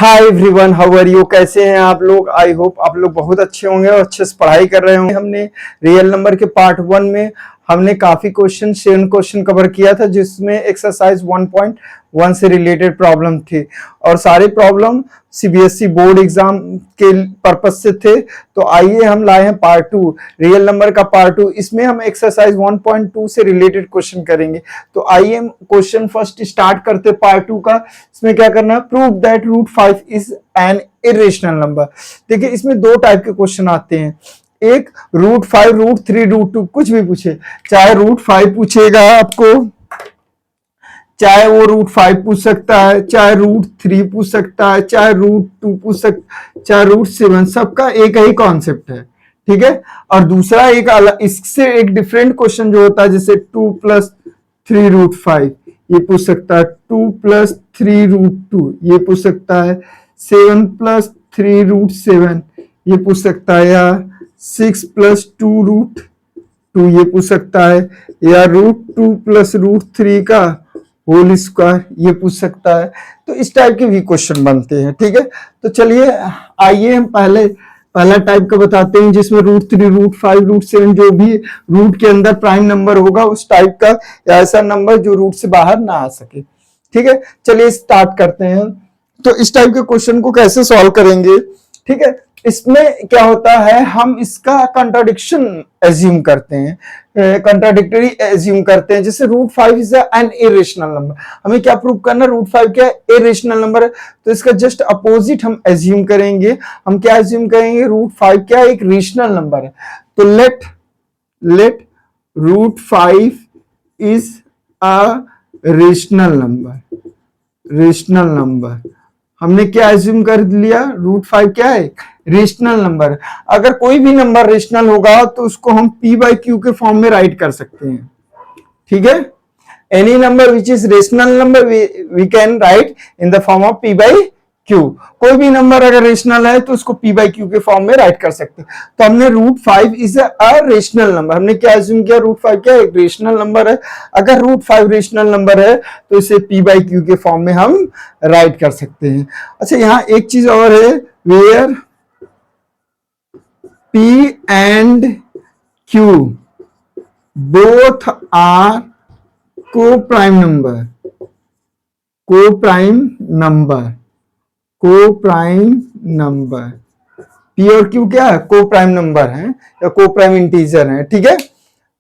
Hi everyone, how are you? कैसे हैं आप लोग? आई होप आप लोग बहुत अच्छे होंगे और अच्छे से पढ़ाई कर रहे होंगे। हमने रियल नंबर के पार्ट 1 में हमने काफी क्वेश्चन 7 क्वेश्चन कवर किया था, जिसमें एक्सरसाइज 1.1 से रिलेटेड प्रॉब्लम थी और सारे प्रॉब्लम सीबीएसई बोर्ड एग्जाम के पर्पज से थे। तो आइए हम लाए हैं पार्ट 2, रियल नंबर का पार्ट 2। इसमें हम एक्सरसाइज 1.2 से रिलेटेड क्वेश्चन करेंगे। तो आइए हम क्वेश्चन फर्स्ट स्टार्ट करते पार्ट 2 का। इसमें क्या करना है? Prove that root 5 is an irrational number. देखिए, इसमें दो टाइप के क्वेश्चन आते हैं। एक रूट 5, रूट 3, रूट 2, कुछ भी पूछे, चाहे रूट 5 पूछेगा आपको, चाहे वो रूट 5 पूछ सकता है, चाहे रूट 3 पूछ सकता है, चाहे रूट 2 पूछ सकता, चाहे रूट 7, सबका एक ही कॉन्सेप्ट है। ठीक है। और दूसरा एक अलग, इससे एक डिफरेंट क्वेश्चन जो होता है, जैसे 2 + 3 रूट 5 ये पूछ सकता है, 2 + 3 रूट 2 ये पूछ सकता है, 7 + 3 रूट 7 ये पूछ सकता है, या 6 + 2 रूट 2 ये पूछ सकता है, या रूट 2 + रूट 3 का होल स्क्वायर ये पूछ सकता है। तो इस टाइप के भी क्वेश्चन बनते हैं। ठीक है। तो चलिए आइए हम पहला टाइप का बताते हैं, जिसमें रूट 3, रूट 5, रूट 7 जो भी रूट के अंदर प्राइम नंबर होगा उस टाइप का, या ऐसा नंबर जो रूट से बाहर ना आ सके। ठीक है। चलिए स्टार्ट करते हैं। तो इस टाइप के क्वेश्चन को कैसे सॉल्व करेंगे? ठीक है। इसमें क्या होता है, हम इसका कंट्राडिक्शन एज्यूम करते हैं, कंट्राडिक्टरी एज्यूम करते हैं। जैसे root 5 is an irrational number, हमें क्या प्रूव करना? रूट 5 क्या है? इरेशनल नंबर है। तो इसका जस्ट अपोजिट हम एज्यूम करेंगे। हम क्या एज्यूम करेंगे? रूट 5 क्या है? एक रेशनल नंबर है। तो let root 5 is a rational number. हमने क्या एज्यूम कर लिया? रूट 5 क्या है? Rational number. अगर कोई भी नंबर रेशनल होगा तो उसको हम p/q के फॉर्म में राइट कर सकते हैं। ठीक है। Any number which is rational number we can write in the form of p/q। कोई भी नंबर अगर रेशनल है तो उसको p/q के फॉर्म में राइट कर सकते हैं। तो हमने root 5 is a rational number, हमने क्या एज्यूम किया? रूट 5 क्या है? एक रेशनल नंबर है। अगर रूट 5 रेशनल नंबर है तो इसे p/q के फॉर्म में हम राइट कर सकते हैं। अच्छा, यहां एक चीज और है, where p and q both are co-prime number। p और q क्या है? को प्राइम नंबर है या को प्राइम इंटीजर है। ठीक है।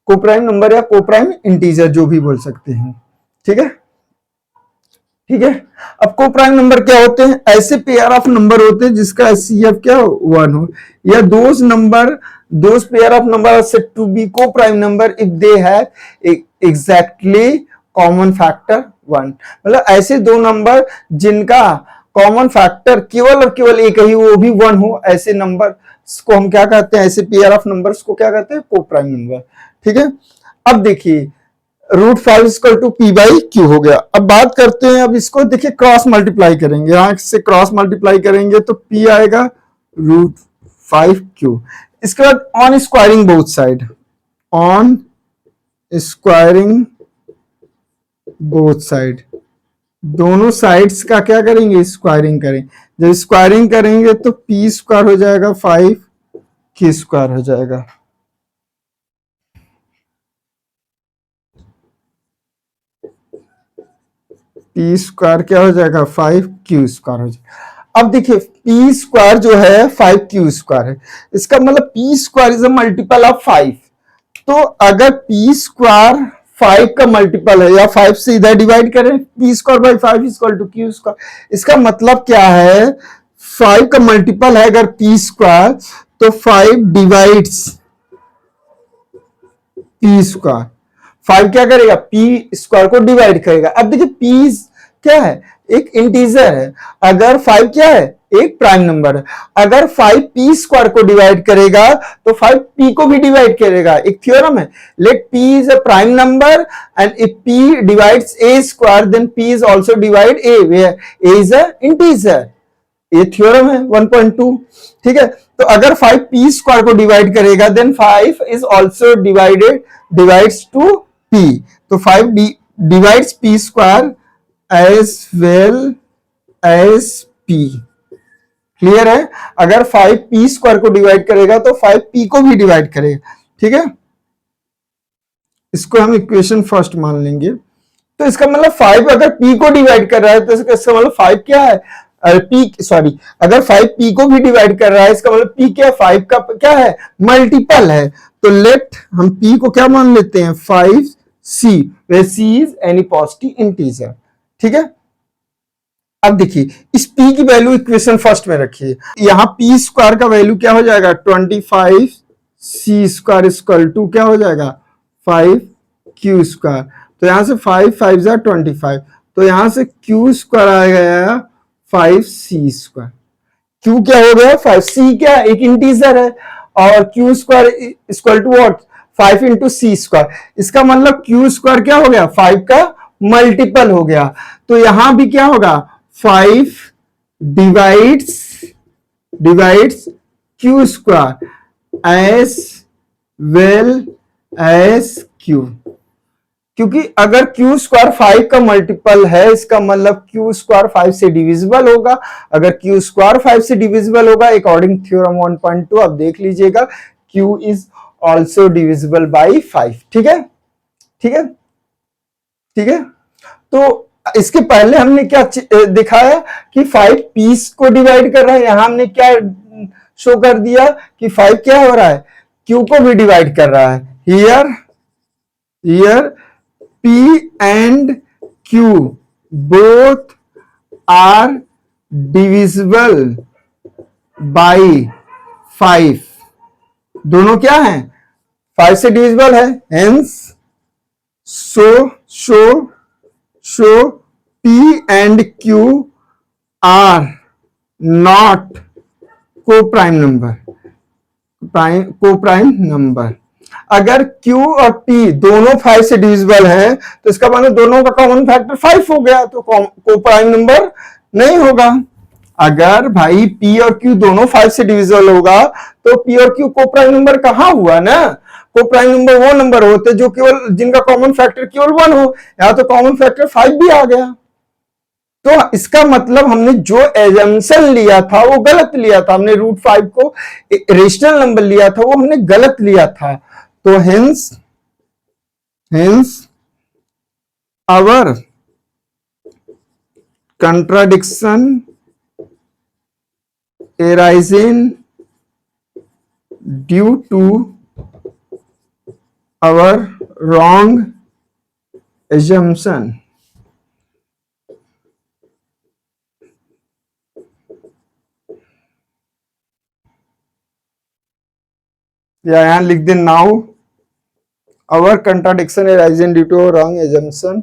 को प्राइम नंबर या को प्राइम इंटीजर जो भी बोल सकते हैं। ठीक है। ठीक है। अब को प्राइम नंबर क्या होते हैं? ऐसे पेयर ऑफ नंबर होते हैं जिसका एचसीएफ क्या 1 हो, या those pair of number are said to be coprime number if they have exactly common factor 1। मतलब ऐसे दो नंबर जिनका कॉमन फैक्टर केवल और केवल एक ही, वो भी 1 हो, ऐसे नंबर को हम क्या कहते हैं? ऐसे पेयर ऑफ नंबर्स को क्या कहते हैं? को प्राइम नंबर। ठीक है। अब देखिए, रूट 5 इक्वल टू p/q हो गया। अब बात करते हैं, अब इसको देखिए क्रॉस मल्टीप्लाई करेंगे, यहां से क्रॉस मल्टीप्लाई करेंगे तो p आएगा रूट 5q। इसके बाद on squaring both side, on squaring both side, दोनों साइड्स का क्या करेंगे? स्क्वायरिंग करेंगे। जब स्क्वायरिंग करेंगे तो p² हो जाएगा 5q² हो जाएगा। p² क्या हो जाएगा? 5q² हो जाएगा। अब देखिए, p² जो है 5q² है, इसका मतलब p² is a multiple of 5। तो अगर p² 5 का मल्टीपल है, या 5 से इधर डिवाइड करें, p² / 5 इक्वल टू q²। इसका मतलब क्या है? 5 का मल्टीपल है अगर p² तो 5 डिवाइड्स p²। 5 क्या करेगा? p² को डिवाइड करेगा। अब देखिए, p क्या है? एक इंटीजर है। अगर 5 क्या है? एक प्राइम नंबर है। अगर 5 p² को डिवाइड करेगा तो 5 p को भी डिवाइड करेगा। एक थ्योरम है, let p is a prime number and if p divides a² then p is also divide a, where a is a integer. ये थ्योरम है 1.2। ठीक है। तो अगर 5 p² को डिवाइड करेगा then 5 is also divides to p। तो 5 divides p² as well as p। Clear है? अगर 5p स्क्वायर को डिवाइड करेगा तो 5p को भी डिवाइड करेगा, ठीक है? इसको हम इक्वेशन फर्स्ट मान लेंगे। तो इसका मतलब 5 अगर p को डिवाइड कर रहा है तो इसका मतलब 5 क्या है, p सॉरी, अगर 5 p को भी डिवाइड कर रहा है इसका मतलब p क्या है, 5 का क्या है, मल्टीपल है। तो लेट हम p को क्या मान लेते हैं, 5c, where c is any positive integer, ठीक है? अब देखिए इस p की वैल्यू इक्वेशन फर्स्ट में रखिए, यहां p स्क्वायर का वैल्यू क्या हो जाएगा, 25c स्क्वायर इक्वल टू क्या हो जाएगा, 5q स्क्वायर। तो यहां से 5 5 जा 25, तो यहां से q स्क्वायर आ गया 5c स्क्वायर। q क्या हो गया, 5c क्या एक इंटीजर है, और q square equal to what, 5 into C square. इसका मतलब q स्क्वायर क्या हो गया, 5 का मल्टीपल हो गया। तो यहां भी क्या होगा, 5 divides q square as well as q, क्योंकि अगर q स्क्वायर 5 का मल्टीपल है इसका मतलब q स्क्वायर 5 से डिविजिबल होगा। अगर q स्क्वायर 5 से डिविजिबल होगा अकॉर्डिंग थ्योरम 1.2, अब देख लीजिएगा q is also divisible by 5, ठीक है, ठीक है, ठीक है। तो इसके पहले हमने क्या दिखाया कि 5 पीस को डिवाइड कर रहा है, यहां हमने क्या शो कर दिया कि 5 क्या हो रहा है, q को भी डिवाइड कर रहा है। Here p and q both are divisible by 5, दोनों क्या है, 5 से डिविजिबल है, hence so p and q are not co-prime number। अगर q और p दोनों 5 से डिविजिबल हैं तो इसका मतलब दोनों का कॉमन फैक्टर 5 हो गया, तो को प्राइम नंबर नहीं होगा। अगर भाई p और q दोनों 5 से डिविजिबल होगा तो p और q को प्राइम नंबर कहां हुआ ना, को प्राइम नंबर वो नंबर होते जो केवल जिनका कॉमन फैक्टर केवल 1 हो, यहां तो कॉमन फैक्टर 5 भी आ गया। तो इसका मतलब हमने जो एजम्पशन लिया था वो गलत लिया था, हमने रूट 5 को रेशनल नंबर लिया था वो हमने गलत लिया था। तो hence our contradiction arising due to our wrong assumption। या यहां लिख दे, now our contradiction arising due to wrong assumption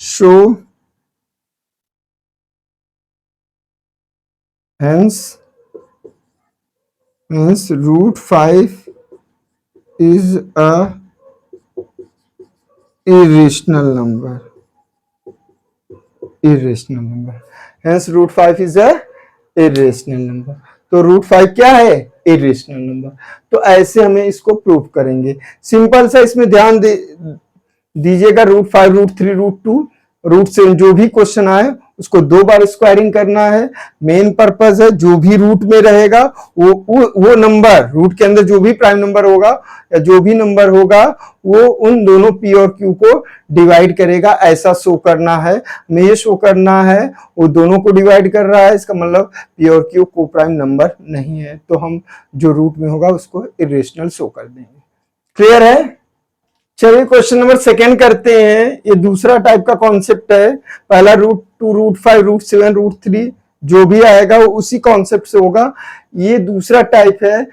show hence root 5 is a irrational number, hence root 5 is a irrational number। तो रूट 5 क्या है, irrational number. तो ऐसे हमें इसको प्रूव करेंगे, सिंपल सा, इसमें ध्यान दीजिएगा, रूट 5 रूट 3 रूट 2 रूट 7 जो भी क्वेश्चन आए उसको 2 बार स्क्वायरिंग करना है। मेन पर्पस है जो भी रूट में रहेगा वो नंबर, रूट के अंदर जो भी प्राइम नंबर होगा या जो भी नंबर होगा वो उन दोनों p और q को डिवाइड करेगा, ऐसा शो करना है। हमें ये शो करना है वो दोनों को डिवाइड कर रहा है, इसका मतलब p और q को प्राइम नंबर नहीं है, तो हम जो रूट में होगा उसको इरेशनल शो कर देंगे। क्लियर है? चलिए क्वेश्चन नंबर सेकेंड करते हैं। ये दूसरा टाइप का कॉन्सेप्ट है, पहला रूट 2 रूट 5 रूट 7 रूट 3 जो भी आएगा वो उसी कॉन्सेप्ट से होगा। ये दूसरा टाइप है,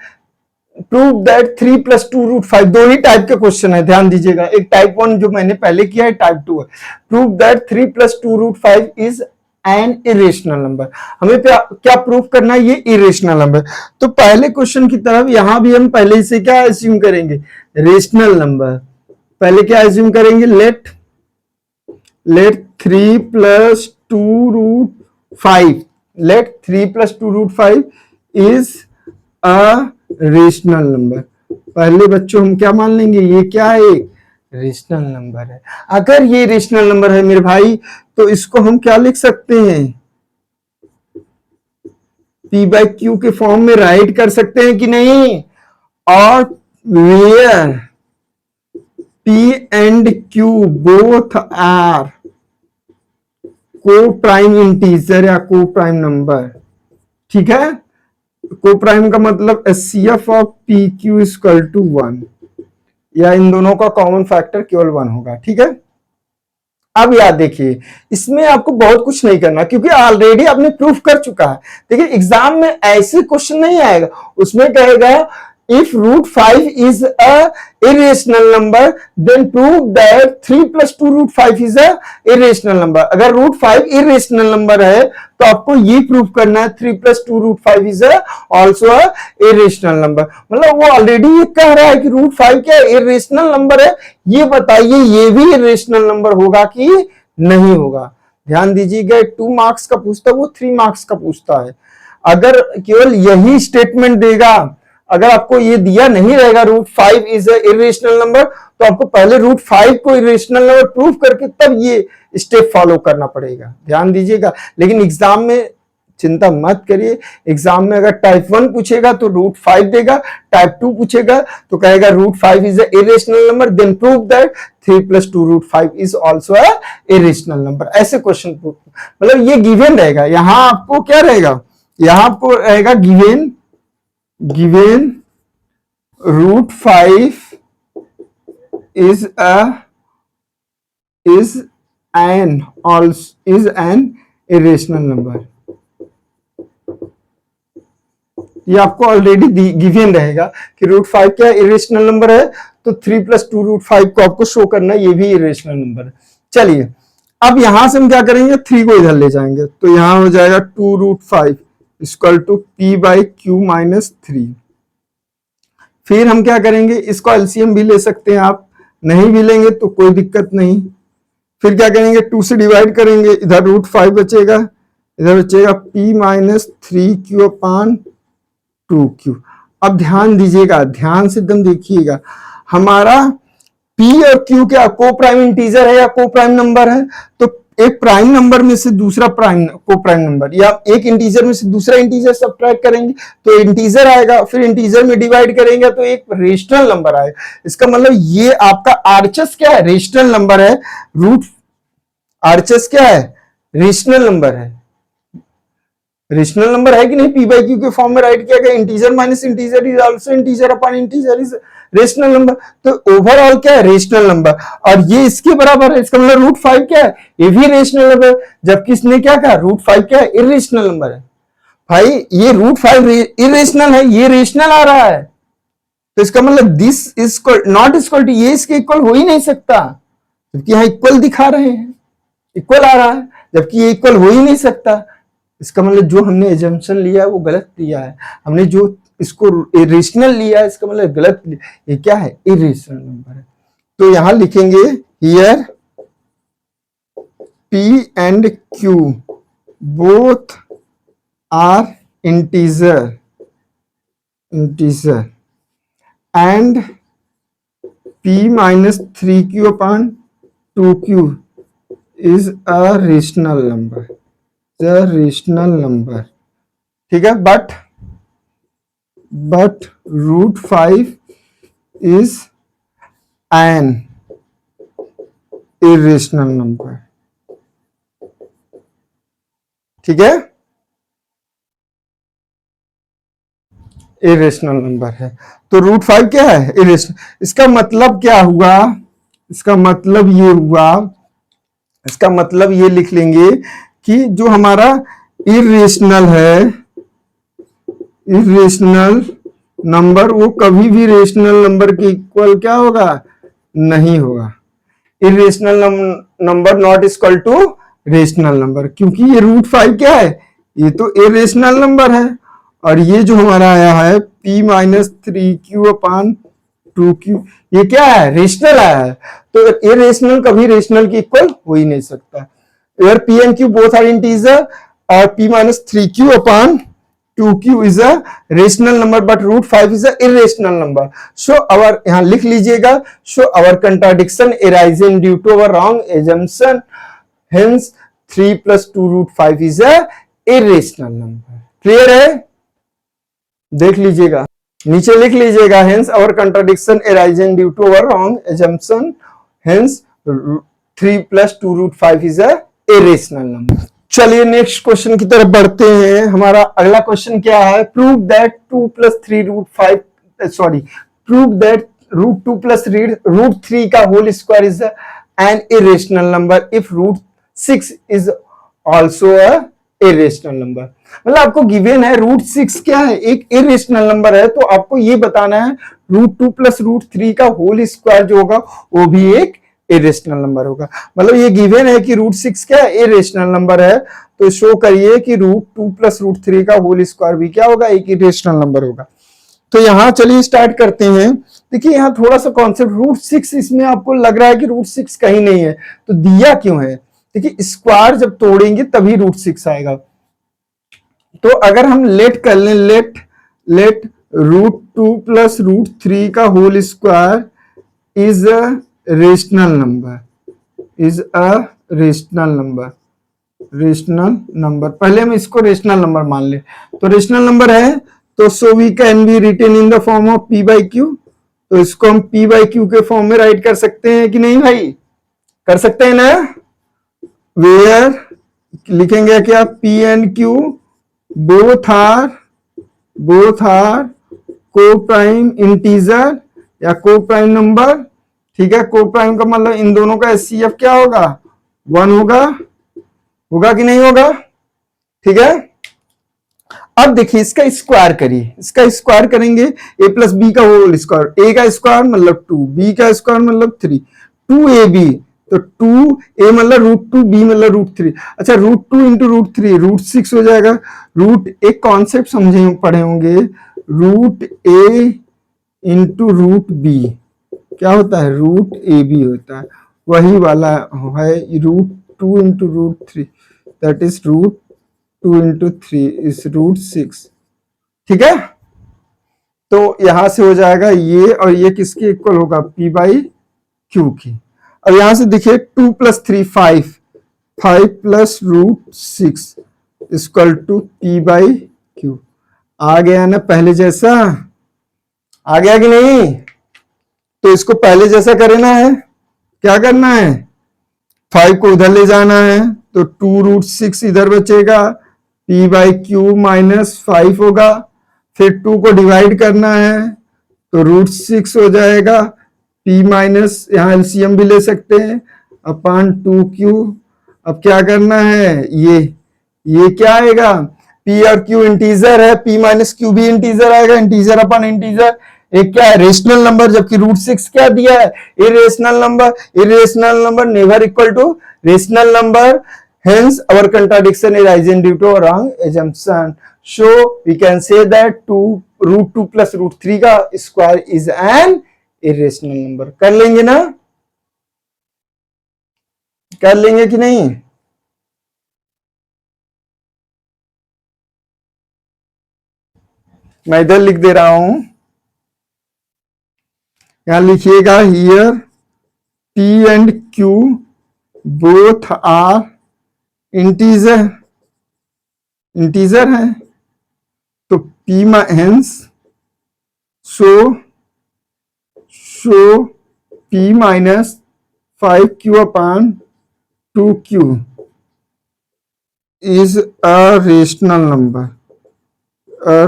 प्रूव दैट 3 + 2 रूट 5, दो ही टाइप के क्वेश्चन है, ध्यान दीजिएगा। एक टाइप 1 जो मैंने पहले किया है, टाइप 2 है। Prove that 3 + 2 root 5 is an irrational number. हमें क्या प्रूव करना है, ये इरेशनल नंबर। तो पहले क्वेश्चन की तरफ यहां भी हम पहले से क्या एज्यूम करेंगे, रेशनल नंबर। पहले क्या एज्यूम करेंगे, let 3 + 2 root 5, let 3 + 2 root 5 is a rational number. पहले बच्चों हम क्या मान लेंगे, ये क्या है, एक रेशनल नंबर है। अगर ये रेशनल नंबर है मेरे भाई तो इसको हम क्या लिख सकते हैं, 3 + 2 root 5 is a rational number. 3 + 2 root 5 is a rational number. 3 + 2 root 5 is a rational number. 3 + 2 root 5 is a rational number. तो इसको हम क्या लिख सकते हैं, पी बाई क्यू के फॉर्म में राइट कर सकते हैं कि नहीं, और where P and Q both are co prime integer या को प्राइम नंबर। ठीक है, को प्राइम का मतलब HCF of P Q equal to 1, या इन दोनों का कॉमन फैक्टर केवल 1 होगा। ठीक है, अब याद देखिए, इसमें आपको बहुत कुछ नहीं करना क्योंकि ऑलरेडी आपने प्रूफ कर चुका है। देखिए एग्जाम में ऐसे क्वेश्चन नहीं आएगा, उसमें कहेगा if root 5 is a irrational number then prove that 3 + 2 root 5 is a irrational number. अगर रूट 5 इरेशनल नंबर है तो आपको ये प्रूफ करना है 3 + 2 root 5 is also a irrational number. मतलब वो ऑलरेडी ये कह रहा है कि रूट 5 क्या इरेशनल नंबर है, ये बताइए ये भी इरेशनल नंबर होगा कि नहीं होगा। ध्यान दीजिएगा, 2 मार्क्स का पूछता है, वो 3 मार्क्स का पूछता है। अगर केवल यही स्टेटमेंट देगा, अगर आपको ये दिया नहीं रहेगा root 5 is a irrational number, तो आपको पहले रूट 5 को इरेशनल नंबर प्रूफ करके तब ये स्टेप फॉलो करना पड़ेगा। ध्यान दीजिएगा, लेकिन एग्जाम में चिंता मत करिए, एग्जाम में अगर टाइप 1 पूछेगा तो रूट 5 देगा, टाइप 2 पूछेगा तो कहेगा root 5 is a irrational number then prove that 3 + 2 root 5 is also a irrational number. ऐसे क्वेश्चन मतलब ये गिवन रहेगा। यहां आपको क्या रहेगा, यहां आपको रहेगा given root 5 is an irrational number। ये आपको ऑलरेडी गिवन रहेगा कि रूट 5 क्या इरेशनल नंबर है, तो 3 + 2 रूट 5 को आपको शो करना है, ये भी इरेशनल नंबर है। चलिए अब यहां से हम क्या करेंगे, 3 को इधर ले जाएंगे तो यहां हो जाएगा 2 root 5 equal to P by Q minus 3। फिर हम क्या करेंगे, इसको एलसीएम भी ले सकते हैं आप, नहीं भी लेंगे तो कोई दिक्कत नहीं। फिर क्या करेंगे, 2 से डिवाइड करेंगे, इधर रूट 5 बचेगा, इधर बचेगा p minus 3q upon 2q। अब ध्यान दीजिएगा, ध्यान से एकदम देखिएगा, हमारा p और q क्या को प्राइम इंटीजर है या को प्राइम नंबर है, तो एक प्राइम नंबर में से दूसरा प्राइम को प्राइम नंबर, या एक इंटीजर में से दूसरा इंटीजर सब्ट्रैक्ट करेंगे तो इंटीजर आएगा, फिर इंटीजर में डिवाइड करेंगे तो एक रेशनल नंबर आएगा। इसका मतलब ये आपका आरएचएस क्या है, रेशनल नंबर है। रूट आरएचएस क्या है, रेशनल नंबर है। रेशनल नंबर है कि नहीं, पी बाई क्यू के फॉर्म में राइट किया गया, integer minus integer is also integer upon integer is rational number. तो ओवरऑल क्या है, रेशनल नंबर, और ये इसके बराबर है। इसका मतलब रूट 5 क्या है, ये भी रेशनल नंबर, जबकि इसने क्या कहा, रूट 5 क्या है, इरेशनल नंबर है। भाई ये रूट 5 इरेशनल है, ये रेशनल आ रहा है, तो इसका मतलब this is not equal to, ये इसके इक्वल हो ही नहीं सकता, जबकि यहाँ इक्वल दिखा रहे हैं, इक्वल आ रहा है, जबकि ये इक्वल हो ही नहीं सकता। इसका मतलब जो हमने एजम्पशन लिया है वो गलत लिया है, हमने जो इसको रेशनल लिया है इसका मतलब गलत लिया। ये क्या है, इरेशनल नंबर है। तो यहां लिखेंगे here p and q both are integer and p minus 3q upon 2q is a rational number, rational number. ठीक है, but root 5 is an irrational number. ठीक है, इरेशनल नंबर है, तो रूट 5 क्या है, इरेशनल। इसका मतलब क्या हुआ, इसका मतलब ये हुआ, इसका मतलब ये लिख लेंगे कि जो हमारा इरेशनल है, इरेशनल नंबर वो कभी भी रेशनल नंबर के इक्वल क्या होगा, नहीं होगा। Irrational number not equal to rational number, क्योंकि ये रूट 5 क्या है, ये तो इरेशनल नंबर है, और ये जो हमारा आया है p minus 3q upon 2q, ये क्या है, रेशनल आया है, तो इरेशनल कभी रेशनल के इक्वल हो ही नहीं सकता। Where p and q both are integer or p minus 3q upon 2q is a rational number but root 5 is a irrational number. So our यहाँ लिख लीजिएगा, so our contradiction arising due to our wrong assumption, hence 3 + 2 root 5 is a irrational number. Clear है? देख लीजिएगा, नीचे लिख लीजिएगा, hence our contradiction arising due to our wrong assumption, हेंस 3 + 2√5 इज अ इरेशनल नंबर। चलिए नेक्स्ट क्वेश्चन की तरफ बढ़ते हैं। हमारा अगला क्वेश्चन क्या है? Prove that 2 + 3√5 sorry prove that √2 + √3 का whole square is an irrational number if √6 is also a irrational number. मतलब आपको गिवन है √6 क्या है? एक इरेशनल नंबर है, तो आपको ये बताना है √2 + √3 का होल स्क्वायर जो होगा वो भी एक इरेशनल नंबर होगा। मतलब ये गिवन है कि √6 क्या है? इरेशनल नंबर है, तो शो करिए कि √2 + √3 का होल स्क्वायर भी क्या होगा? एक इरेशनल नंबर होगा। तो यहां चलिए स्टार्ट करते हैं। देखिए यहाँ थोड़ा सा कॉन्सेप्ट, √6 इसमें आपको लग रहा है कि √6 कहीं नहीं है, तो दिया क्यों है? देखिए स्क्वायर जब तोड़ेंगे तभी √6 आएगा। तो अगर हम लेट कर लें, लेट √2 + √3 का whole square is a rational number, is a rational number, rational number. पहले हम इसको रेशनल नंबर मान ले, तो रेशनल नंबर है, तो so we can be written in the form of p/q। तो इसको हम p/q के फॉर्म में राइट कर सकते हैं कि नहीं भाई? कर सकते हैं ना? वेयर लिखेंगे क्या? p and q both are co prime integer या को प्राइम नंबर। ठीक है, को प्राइम का मतलब इन दोनों का एचसीएफ क्या होगा? 1 होगा। होगा कि नहीं होगा? ठीक है, अब देखिए इसका स्क्वायर करिए, इसका स्क्वायर करेंगे a + b का होल स्क्वायर, a का स्क्वायर मतलब 2, b का स्क्वायर मतलब 3, 2ab, तो 2a मतलब √2, b मतलब √3। अच्छा √2 × √3 √6 हो जाएगा। एक कॉन्सेप्ट समझे पढ़े होंगे, √a × √b क्या होता है? √ab होता है, वही वाला है √2 × √3 दैट इज √2 × 3 इज √6। ठीक है, तो यहां से हो जाएगा ये, और ये किसके इक्वल होगा? p/q की। अब यहां से देखिए 2 + 3 5 + √6 = p/q। आ गया ना पहले जैसा? आ गया कि नहीं? तो इसको पहले जैसा करना है, क्या करना है? 5 को उधर ले जाना है, तो 2√6 इधर बचेगा, p/q -5 होगा। फिर 2 को डिवाइड करना है, तो √6 हो जाएगा, p माइनस यहाँ एलसीएम भी ले सकते हैं अपॉन 2q। अब क्या करना है? ये क्या आएगा? p और q इंटीजर है, p - q भी इंटीजर आएगा, इंटीजर अपॉन इंटीजर एक क्या है? रेशनल नंबर, जबकि √6 क्या दिया है? Irrational number. Irrational number never equal to rational number, hence our contradiction arises due to a wrong assumption. So we can say that √2 + √3 का square is an irrational number। कर लेंगे ना? कर लेंगे कि नहीं? मैं इधर लिख दे रहा हूं, यहां लिखिएगा here p and q both are integer है, तो p hence so p -5q upon 2q is a rational number.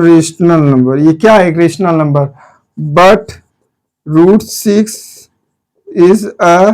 Rational number, ये क्या है? एक rational number, but √6 is a